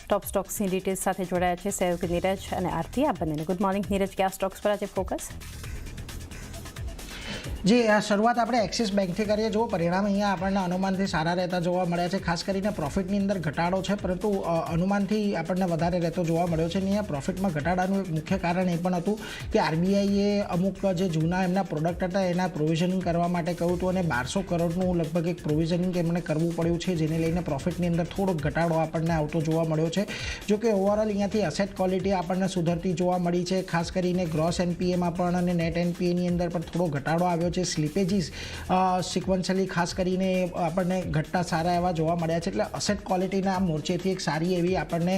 ટોપ સ્ટોક્સની details સાથે જોડાયા છે સહયોગી નીરજ અને આરતી. આપ બંનેને ગુડ મોર્નિંગ. નીરજ, કયા સ્ટોક્સ પર આજે ફોકસ? જી, શરૂઆત આપણે એક્સિસ બેંકથી કરીએ. જો પરિણામ અહીંયા આપણને અનુમાનથી સારા રહેતા જોવા મળ્યા છે. ખાસ કરીને પ્રોફિટની અંદર ઘટાડો છે, પરંતુ અનુમાનથી આપણને વધારે રહેતો જોવા મળ્યો છે. અહીંયા પ્રોફિટમાં ઘટાડાનું એક મુખ્ય કારણ એ પણ હતું કે આરબીઆઈએ અમુક જે જૂના એમના પ્રોડક્ટ હતા એના પ્રોવિઝનિંગ કરવા માટે કહ્યું હતું અને 1200 કરોડનું લગભગ એક પ્રોવિઝનિંગ એમણે કરવું પડ્યું છે, જેને લઈને પ્રોફિટની અંદર થોડોક ઘટાડો આપણને આવતો જોવા મળ્યો છે. જો કે ઓવરઓલ અહીંયાથી અસેટ ક્વોલિટી આપણને સુધરતી જોવા મળી છે. ખાસ કરીને ગ્રોસ એનપીએમાં પણ અને નેટ એનપીએની અંદર પણ થોડો ઘટાડો આવ્યો છે. સ્લીપેજીસ સિક્વન્શલી ખાસ કરીને આપણને ઘટતા સારા એવા જોવા મળ્યા છે. એટલે અસેટ ક્વોલિટીના મોરચેથી એક સારી એવી આપણને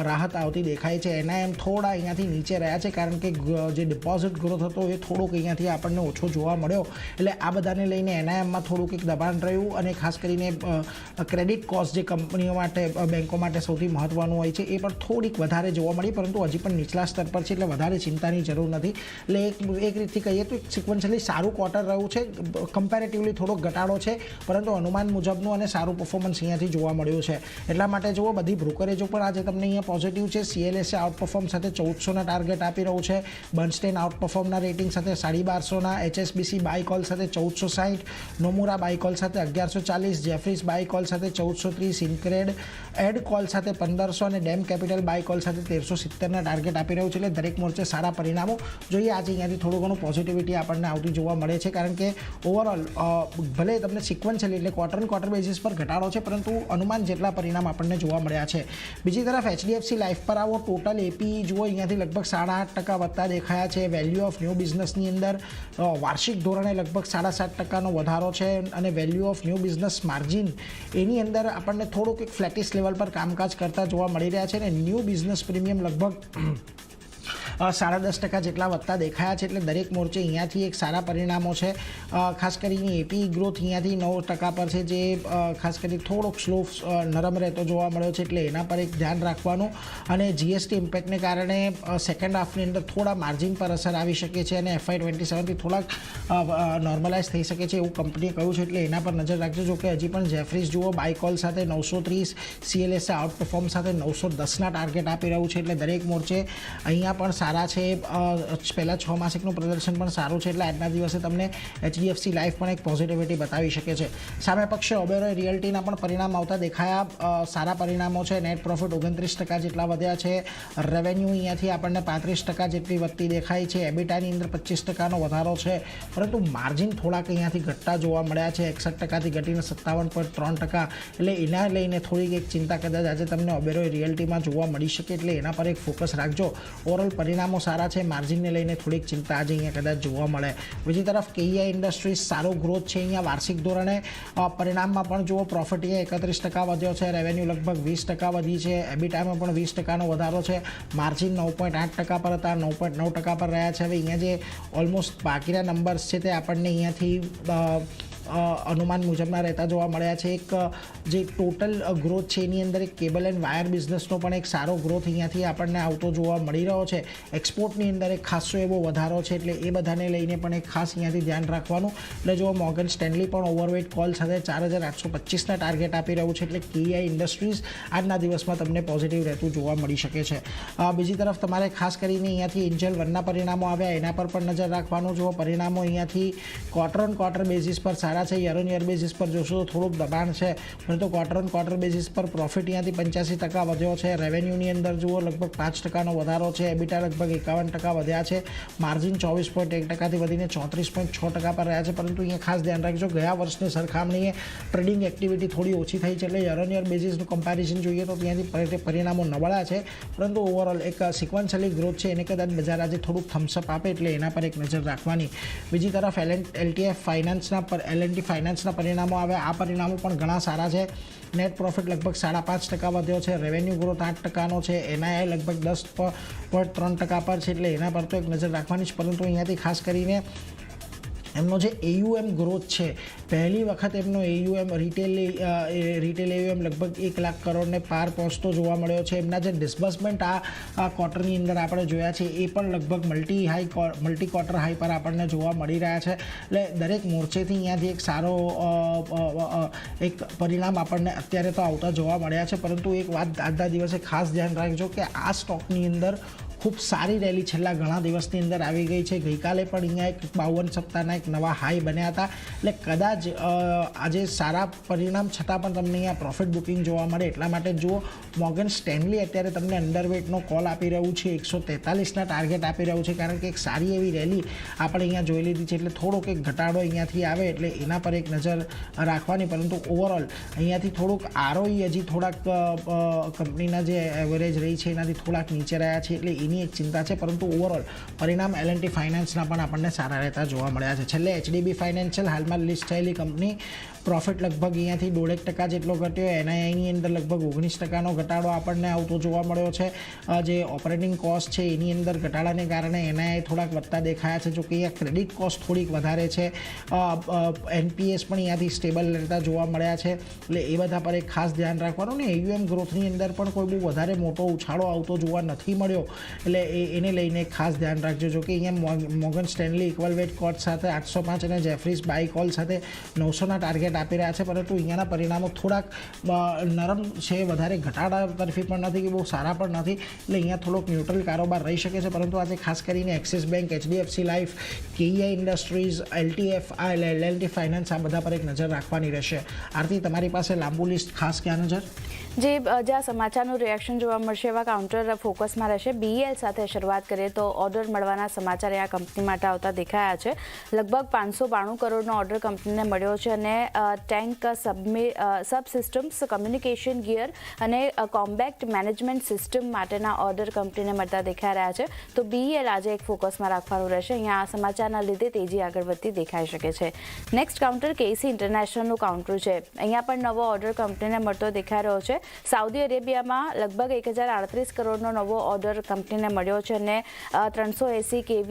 રાહત આવતી દેખાય છે. એના એમ થોડા અહીંયાથી નીચે રહ્યા છે, કારણ કે જે ડિપોઝિટ ગ્રોથ હતો એ થોડોક અહીંયાથી આપણને ઓછો જોવા મળ્યો. એટલે આ બધાને લઈને એનઆઈએમમાં થોડુંક એક દબાણ રહ્યું. અને ખાસ કરીને ક્રેડિટ કોસ્ટ જે કંપનીઓ માટે, બેંકો માટે સૌથી મહત્વનું હોય છે, એ પણ થોડીક વધારે જોવા મળી, પરંતુ હજી પણ નીચલા સ્તર પર છે, એટલે વધારે ચિંતાની જરૂર નથી. એટલે એક રીતથી કહીએ તો સિક્વન્શલી સારું ક્વાર્ટર રહ્યું છે. કમ્પેરેટિવલી થોડોક ઘટાડો છે, પરંતુ અનુમાન મુજબનું અને સારું પરફોર્મન્સ અહીંયાથી જોવા મળ્યું છે. એટલા માટે જુઓ, બધી બ્રોકરેજો પણ આજે તમને અહીંયા પોઝિટિવ છે. CLSA આઉટ પરફોર્મ સાથે 1400ના ટાર્ગેટ આપી રહ્યું છે. બર્નસ્ટેન આઉટ પરફોર્મના રેટિંગ સાથે 1250ના, HSBC બાય કોલ સાથે 1460, નોમુરા બાય કોલ સાથે 1140, જેફરીઝ બાય કોલ સાથે 1430, ઇન્ક્રેડ એડ કોલ સાથે 1500 અને ડેમ કેપિટલ બાય કોલ સાથે 1370ના ટાર્ગેટ આપી રહ્યું છે. એટલે દરેક મોરચે સારા પરિણામો જોઈએ. આજે અહીંયાથી થોડું ઘણું પોઝિટિવિટી આપણને આવતી જોવા મળે છે, કારણ કે ઓવરઓલ ભલે તમને સિક્વન્શલી એટલે ક્વાર્ટર બેઝિસ પર ઘટાડો છે, પરંતુ અનુમાન જેટલા પરિણામ આપણને જોવા મળ્યા છે. બીજી તરફ HDFC લાઈફ પર આવો. ટોટલ એપી જુઓ, અહીંયાથી લગભગ 8.5% વધતા દેખાયા છે. વેલ્યુ ઓફ ન્યૂ બિઝનેસની અંદર વાર્ષિક ધોરણે લગભગ 7.5%નો વધારો છે. અને value of new business margin એની અંદર આપણને થોડુંક એક ફ્લેટિસ લેવલ પર કામકાજ કરતા જોવા મળી રહ્યા છે. અને ન્યૂ બિઝનેસ પ્રીમિયમ લગભગ 10.5% જેટલા વધતા દેખાયા છે. એટલે દરેક મોરચે અહીંયાથી એક સારા પરિણામો છે. ખાસ કરીને એપી ગ્રોથ અહીંયાથી 9% પર છે, જે ખાસ કરી થોડોક સ્લો નરમ રહેતો જોવા મળ્યો છે. એટલે એના પર એક ધ્યાન રાખવાનું. અને જીએસટી ઇમ્પેક્ટને કારણે સેકન્ડ હાફની અંદર થોડા માર્જિન પર અસર આવી શકે છે અને FY27થી થોડાક નોર્મલાઇઝ થઈ શકે છે એવું કંપનીએ કહ્યું છે. એટલે એના પર નજર રાખજો. જો કે હજી પણ જેફરીઝ જુઓ, બાય કોલ સાથે 930, CLSA આઉટ પરફોર્મ સાથે 910ના ટાર્ગેટ આપી રહ્યું છે. એટલે દરેક મોરચે અહીંયા પણ સારા છે. પહેલાં 6 માસિકનું પ્રદર્શન પણ સારું છે. એટલે આજના દિવસે તમને HDFC લાઈફ પણ એક પોઝિટિવિટી બતાવી શકે છે. સામે પક્ષે ઓબેરોય રિયલ્ટીના પણ પરિણામ આવતા દેખાયા. સારા પરિણામો છે. નેટ પ્રોફિટ 29% જેટલા વધ્યા છે. રેવન્યુ અહીંયાથી આપણને 35% જેટલી વધતી દેખાય છે. એબિટાની અંદર 25%નો વધારો છે, પરંતુ માર્જિન થોડાક અહીંયાથી ઘટતા જોવા મળ્યા છે. 61%થી ઘટીને 57.3%. એટલે એના લઈને થોડીક એક ચિંતા કદાચ આજે તમને ઓબેરોય રિયલ્ટીમાં જોવા મળી શકે. એટલે એના પર એક ફોકસ રાખજો. ઓવરઓલ પરિણામો સારા છે. માર્જિનને લઈને થોડીક ચિંતા આજે અહીંયા કદાચ જોવા મળે. બીજી તરફ KEI ઇન્ડસ્ટ્રીઝ સારો ગ્રોથ છે. અહીંયા વાર્ષિક ધોરણે પરિણામમાં પણ જુઓ, પ્રોફિટ અહીંયા 31% વધ્યો છે. રેવન્યુ લગભગ 20% વધી છે. એબિટામાં પણ 20%નો વધારો છે. માર્જિન 9.8% પર હતા, 9.9% પર રહ્યા છે. હવે અહીંયા જે ઓલમોસ્ટ બાકીના નંબર્સ છે તે આપણને અહીંયાથી અનુમાન મુજબના રહેતા જોવા મળ્યા છે. એક જે ટોટલ ગ્રોથ છે એની અંદર એક કેબલ એન્ડ વાયર બિઝનેસનો પણ એક સારો ગ્રોથ અહીંયાથી આપણને આવતો જોવા મળી રહ્યો છે. એક્સપોર્ટની અંદર એક ખાસો એવો વધારો છે. એટલે એ બધાને લઈને પણ એક ખાસ અહીંયાથી ધ્યાન રાખવાનું. એટલે જો મોર્ગન સ્ટેનલી પણ ઓવરવેટ કોલ સાથે 4825ના ટાર્ગેટ આપી રહ્યું છે. એટલે KEI ઇન્ડસ્ટ્રીઝ આજના દિવસમાં તમને પોઝિટિવ રહેતું જોવા મળી શકે છે. બીજી તરફ તમારે ખાસ કરીને અહીંયાથી એન્જલ વનના પરિણામો આવ્યા, એના પર પણ નજર રાખવાનું. જો પરિણામો અહીંયાથી ક્વાર્ટર બેઝિસ પર સારા છે. યર ઓન યર બેઝિસ પર જોશો તો થોડુંક દબાણ છે, પરંતુ ક્વાર્ટર બેઝિસ પર પ્રોફિટ અહીંયાથી 85% વધ્યો છે. રેવન્યુની અંદર જુઓ, લગભગ 5%નો વધારો છે. એબિટા લગભગ 51% વધ્યા છે. માર્જિન 24.1%થી વધીને 34.6% પર રહ્યા છે. પરંતુ અહીંયા ખાસ ધ્યાન રાખજો, ગયા વર્ષની સરખામણીએ ટ્રેડિંગ એક્ટિવિટી થોડી ઓછી થઈ છે. એટલે યર ઓન યર બેઝિસનું કમ્પેરિઝન જોઈએ તો ત્યાંથી પરિણામો નબળા છે. પરંતુ ઓવરઓલ એક સિક્વન્શલી ગ્રોથ છે, એને કદાચ બજાર આજે થોડુંક થમ્સઅપ આપે, એટલે એના પર એક નજર રાખવાની. બીજી તરફ LTF ફાઇનાન્સના પરિણામો આવ્યા. આ પરિણામો પણ ઘણા સારા છે. નેટ પ્રોફિટ લગભગ 5.5% વધ્યો છે. રેવન્યુ ગ્રોથ 8%નો છે. NII લગભગ 10.3% પર છે. એટલે એના પર તો એક નજર રાખવાની જ. પરંતુ અહીંયાથી ખાસ કરીને એમનો જે AUM ગ્રોથ છે, પહેલી વખત એમનો AUM રિટેલ AUM લગભગ 1 લાખ કરોડને પાર પહોંચતો જોવા મળ્યો છે. એમના જે ડિસ્બર્સમેન્ટ આ ક્વાર્ટરની અંદર આપણે જોયા છે એ પણ લગભગ મલ્ટી ક્વાર્ટર હાઈ પર આપણને જોવા મળી રહ્યા છે. એટલે દરેક મોરચેથી અહીંયાથી એક સારો એક પરિણામ આપણને અત્યારે તો આવતા જોવા મળ્યા છે. પરંતુ એક વાત આજના દિવસે ખાસ ધ્યાન રાખજો કે આ સ્ટોકની અંદર ખૂબ સારી રેલી છેલ્લા ઘણા દિવસની અંદર આવી ગઈ છે. ગઈકાલે પણ અહીંયા એક 52 સપ્તાહના એક નવા હાઈ બન્યા હતા. એટલે કદાચ આજે સારા પરિણામ છતાં પણ તમને અહીંયા પ્રોફિટ બુકિંગ જોવા મળે એટલા માટે જુઓ. મોર્ગન સ્ટેનલી અત્યારે તમને અંડરવેટનો કોલ આપી રહ્યું છે, 143ના ટાર્ગેટ આપી રહ્યું છે, કારણ કે એક સારી એવી રેલી આપણે અહીંયા જોઈ લીધી છે. એટલે થોડોક એક ઘટાડો અહીંયાથી આવે એટલે એના પર એક નજર રાખવાની. પરંતુ ઓવરઓલ અહીંયાથી થોડુંક ROE હજી થોડાક કંપનીના જે એવરેજ રહી છે એનાથી થોડાક નીચે રહ્યા છે, એટલે એની એક ચિંતા છે. પરંતુ ઓવરઓલ પરિણામ L&T ફાઇનાન્સના પણ આપણને સારા રહેતા જોવા મળ્યા છે. છેલ્લે HDB ફાઇનાન્શિયલ હાલમાં લિસ્ટ થયેલી કંપની, પ્રોફિટ લગભગ અહીંયાથી 1.5% જેટલો ઘટ્યો. NIIની અંદર લગભગ 19%નો ઘટાડો આપણને આવતો જોવા મળ્યો છે. જે ઓપરેટિંગ કોસ્ટ છે એની અંદર ઘટાડાને કારણે NII થોડાક વધતા દેખાયા છે. જો કે અહીંયા ક્રેડિટ કોસ્ટ થોડીક વધારે છે. NPS પણ અહીંયાથી સ્ટેબલ રહેતા જોવા મળ્યા છે. એટલે એ બધા પર એક ખાસ ધ્યાન રાખવાનું. ને AUM ગ્રોથની અંદર પણ કોઈ બહુ વધારે મોટો ઉછાળો આવતો જોવા નથી મળ્યો, એટલે એને લઈને ખાસ ધ્યાન રાખજો. જો કે અહીંયા મોર્ગન સ્ટેનલી ઇક્વલ વેટ કોટ સાથે 805 અને જેફરીઝ બાય કોલ સાથે 900ના ટાર્ગેટ આપી રહ્યા છે. પરંતુ અહીંયાના પરિણામો થોડાક નરમ છે, વધારે ઘટાડા તરફી પણ નથી કે બહુ સારા પણ નથી. એટલે અહીંયા થોડોક ન્યુટ્રલ કારોબાર રહી શકે છે. પરંતુ આજે ખાસ કરીને axis bank, HDFC life, KEI industries, L&T finance, આ બધા પર એક નજર રાખવાની રહેશે. આરતી, તમારી પાસે લાંબુ લિસ્ટ, ખાસ ક્યાં નજર? જ્યાં સમાચારનું રિએક્શન જોવા મળશે એવા કાઉન્ટર ફોકસમાં રહેશે. BEL સાથે શરૂઆત કરીએ તો ઓર્ડર મળવાના સમાચાર આ કંપની માટે આવતા દેખાયા છે. લગભગ 592 કરોડનો ઓર્ડર કંપનીને મળ્યો છે અને ટેન્ક સબ સિસ્ટમ્સ, કમ્યુનિકેશન ગિયર અને કોમ્બેક્ટ મેનેજમેન્ટ સિસ્ટમ માટેના ઓર્ડર કંપનીને મળતા દેખાઈ રહ્યા છે. તો BEL આજે એક ફોકસમાં રાખવાનું રહેશે. અહીંયા આ સમાચારના લીધે તેજી આગળ વધતી દેખાઈ શકે છે. નેક્સ્ટ કાઉન્ટર KC ઇન્ટરનેશનલનું કાઉન્ટર છે. અહીંયા પણ નવો ઓર્ડર કંપનીને મળતો દેખાઈ રહ્યો છે. સાઉદી અરેબિયામાં લગભગ 1038 કરોડનો નવો ઓર્ડર કંપનીને મળ્યો છે અને 380 kV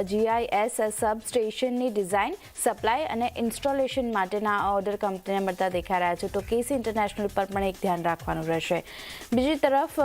GIS સબસ્ટેશનની ડિઝાઇન, સપ્લાય અને ઇન્સ્ટોલેશન માટેના ઓર્ડર કંપનીને મળતા દેખાઈ રહ્યા છે. તો KC ઇન્ટરનેશનલ પર પણ એક ધ્યાન રાખવાનું રહેશે. બીજી તરફ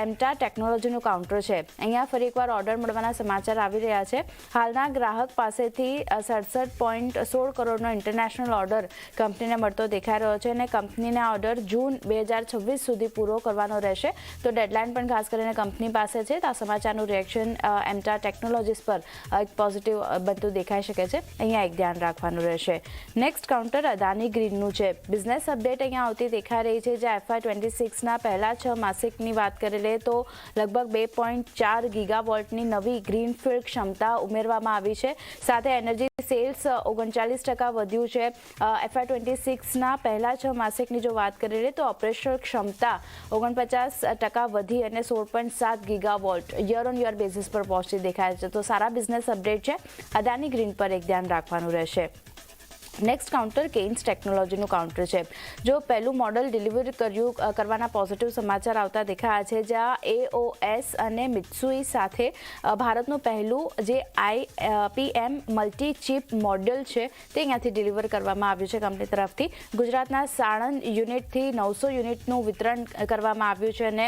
એમટા ટેકનોલોજીનું કાઉન્ટર છે. અહીંયા ફરી એકવાર ઓર્ડર મળવાના સમાચાર આવી રહ્યા છે. હાલના ગ્રાહક પાસેથી 67.16 કરોડનો ઇન્ટરનેશનલ ઓર્ડર કંપનીને મળતો દેખાઈ રહ્યો છે અને કંપનીના ઓર્ડર જૂન 2026 સુધી પૂરો કરવાનો રહેશે. તો ડેડલાઇન પણ ખાસ કરીને કંપની પાસે છે. તો આ સમાચારનું રિએક્શન એમટા ટેકનોલોજીસ પર એક પોઝિટિવ બનતું દેખાઈ શકે છે. અહીંયા એક ધ્યાન રાખવાનું રહેશે. નેક્સ્ટ કાઉન્ટર અદાની ગ્રીનનું છે. બિઝનેસ અપડેટ અહીંયા આવતી દેખાઈ રહી છે. જ્યાં FY26ના પહેલા 6 માસિકની વાત કરી લે તો લગભગ 2.4 ગીગાવોલ્ટની નવી ગ્રીનફિલ્ડ ક્ષમતા ઉમેરવામાં આવી છે. સાથે એનર્જી સેલ્સ 39% વધ્યું છે. FY26ના પહેલા 6 માસિકની જો વાત કરી લે તો ઓપરેશનલ ક્ષમતા 49% વધી અને 16.7 ગીગાવોલ્ટ યર ઓન યર બેસિસ પર પહોંચતી દેખાય છે. તો સારા બિઝનેસ અપડેટ છે. અદાની ગ્રીન પર એક ધ્યાન રાખવાનું રહેશે. નેક્સ્ટ કાઉન્ટર કેન્સ ટેકનોલોજીનું કાઉન્ટર છે. જો પહેલું મોડલ ડિલિવર કરવાના પોઝિટિવ સમાચાર આવતા દેખાયા છે. જ્યાં AOS અને મિત્સુઈ સાથે ભારતનું પહેલું જે IPM મલ્ટી ચિપ મોડ્યુલ છે તે અહીંયાથી ડિલિવર કરવામાં આવ્યું છે કંપની તરફથી. ગુજરાતના સાણંદ યુનિટથી 900 યુનિટનું વિતરણ કરવામાં આવ્યું છે અને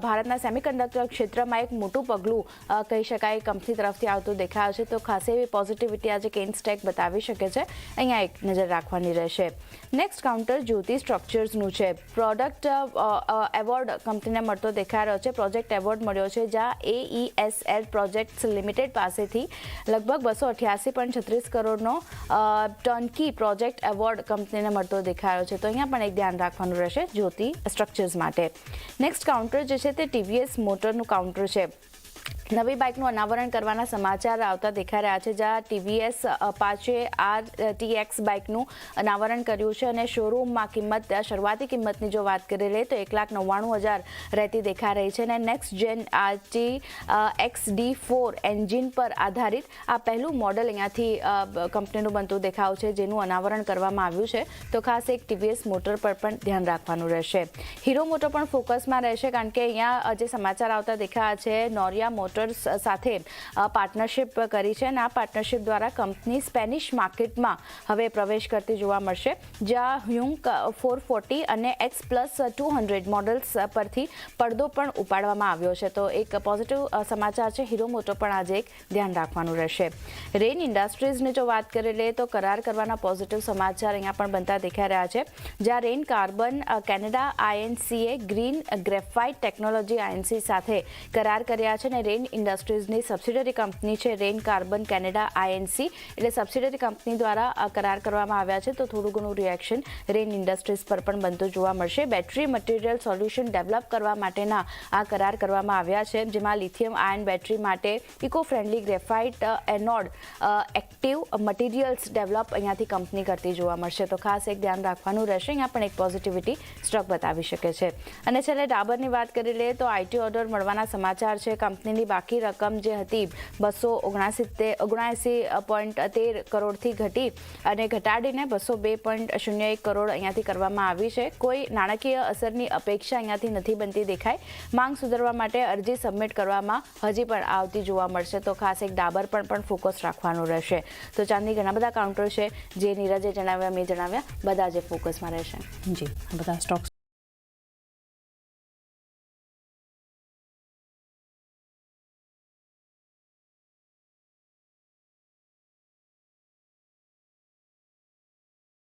ભારતના સેમિકન્ડક્ટર ક્ષેત્રમાં એક મોટું પગલું કહી શકાય કંપની તરફથી આવતું દેખાયું છે. તો ખાસ એવી પોઝિટિવિટી આજે કેન્સ ટેક બતાવી શકે છે. અહીંયા એક નજર રાખવાની રહેશે. નેક્સ્ટ કાઉન્ટર જ્યોતિ સ્ટ્રક્ચર્સનું છે. પ્રોડક્ટ એવોર્ડ કંપનીને મળતો દેખાઈ રહ્યો છે. પ્રોજેક્ટ એવોર્ડ મળ્યો છે જ્યાં AESL પ્રોજેક્ટ્સ લિમિટેડ પાસેથી લગભગ 288.36 કરોડનો ટર્નકી પ્રોજેક્ટ એવોર્ડ કંપનીને મળતો દેખાયો છે. તો અહીંયા પણ એક ધ્યાન રાખવાનું રહેશે જ્યોતિ સ્ટ્રક્ચર્સ માટે. નેક્સ્ટ કાઉન્ટર જે છે તે TVS મોટરનું કાઉન્ટર છે. નવી બાઇકનું અનાવરણ કરવાના સમાચાર આવતા દેખાઈ રહ્યા છે. જ્યાં TVS અપાચે RTX બાઇકનું અનાવરણ કર્યું છે અને શોરૂમમાં શરૂઆતી કિંમતની જો વાત કરી લે તો 1,99,000 રહેતી દેખાઈ રહી છે અને નેક્સ્ટ જેન XD4 એન્જિન પર આધારિત આ પહેલું મોડલ અહીંયાથી કંપનીનું બનતું દેખાવ છે જેનું અનાવરણ કરવામાં આવ્યું છે. તો ખાસ એક TVS મોટર પર પણ ધ્યાન રાખવાનું રહેશે. હીરો મોટર પણ ફોકસમાં રહેશે કારણ કે અહીંયા જે સમાચાર આવતા દેખાયા છે નોરિયા મોટર મોટર્સ સાથે પાર્ટનરશિપ કરી છે અને આ પાર્ટનરશિપ દ્વારા કંપની સ્પેનિશ માર્કેટમાં હવે પ્રવેશ કરતી જોવા મળશે, જ્યાં હ્યુંગ 440 અને X+200 મોડલ્સ પરથી પડદો પણ ઉપાડવામાં આવ્યો છે. તો એક પોઝિટિવ સમાચાર છે. હીરો મોટો પણ આજે એક ધ્યાન રાખવાનું રહેશે. રેન ઇન્ડસ્ટ્રીઝની જો વાત કરી લઈએ તો કરાર કરવાના પોઝિટિવ સમાચાર અહીંયા પણ બનતા દેખાઈ રહ્યા છે, જ્યાં રેન કાર્બન કેનેડા INCએ ગ્રીન ગ્રેફાઇટ ટેકનોલોજી INC સાથે કરાર કર્યા છે અને રેન ઇન્ડસ્ટ્રીઝની સબસિડરી કંપની છે રેન કાર્બન કેનેડા INC, એટલે સબસિડરી કંપની દ્વારા કરાર કરવામાં આવ્યા છે. તો થોડું ઘણું રિએક્શન રેન ઇન્ડસ્ટ્રીઝ પર પણ બનતું જોવા મળશે. બેટરી મટીરિયલ સોલ્યુશન ડેવલપ કરવા માટેના આ કરાર કરવામાં આવ્યા છે, જેમાં લિથિયમ આયન બેટરી માટે eco friendly graphite anode active materials develop અહીંયાથી કંપની કરતી જોવા મળશે. તો ખાસ એક ધ્યાન રાખવાનું રહેશે. અહીંયા પણ એક પોઝિટિવિટી સ્ટોક બતાવી શકે છે. અને છેલ્લે ડાબરની વાત કરી લઈએ તો IT ઓર્ડર મળવાના સમાચાર છે. કંપનીની બાકી રકમ જે હતી 279.13 કરોડથી ઘટી અને ઘટાડીને 202.01 કરોડ અહીંયાથી કરવામાં આવી છે. કોઈ નાણાકીય અસરની અપેક્ષા અહીંયાથી નથી બનતી દેખાય. માંગ સુધારવા માટે અરજી સબમિટ કરવામાં હજી પણ આવતી જોવા મળશે. તો ખાસ એક ડાબર પર પણ ફોકસ રાખવાનું રહેશે. તો ચાંદની ઘણા બધા કાઉન્ટર છે, જે નીરજે જણાવ્યા, મેં જણાવ્યા, બધા જે ફોકસમાં રહેશે. જી, આ બધા સ્ટોક્સ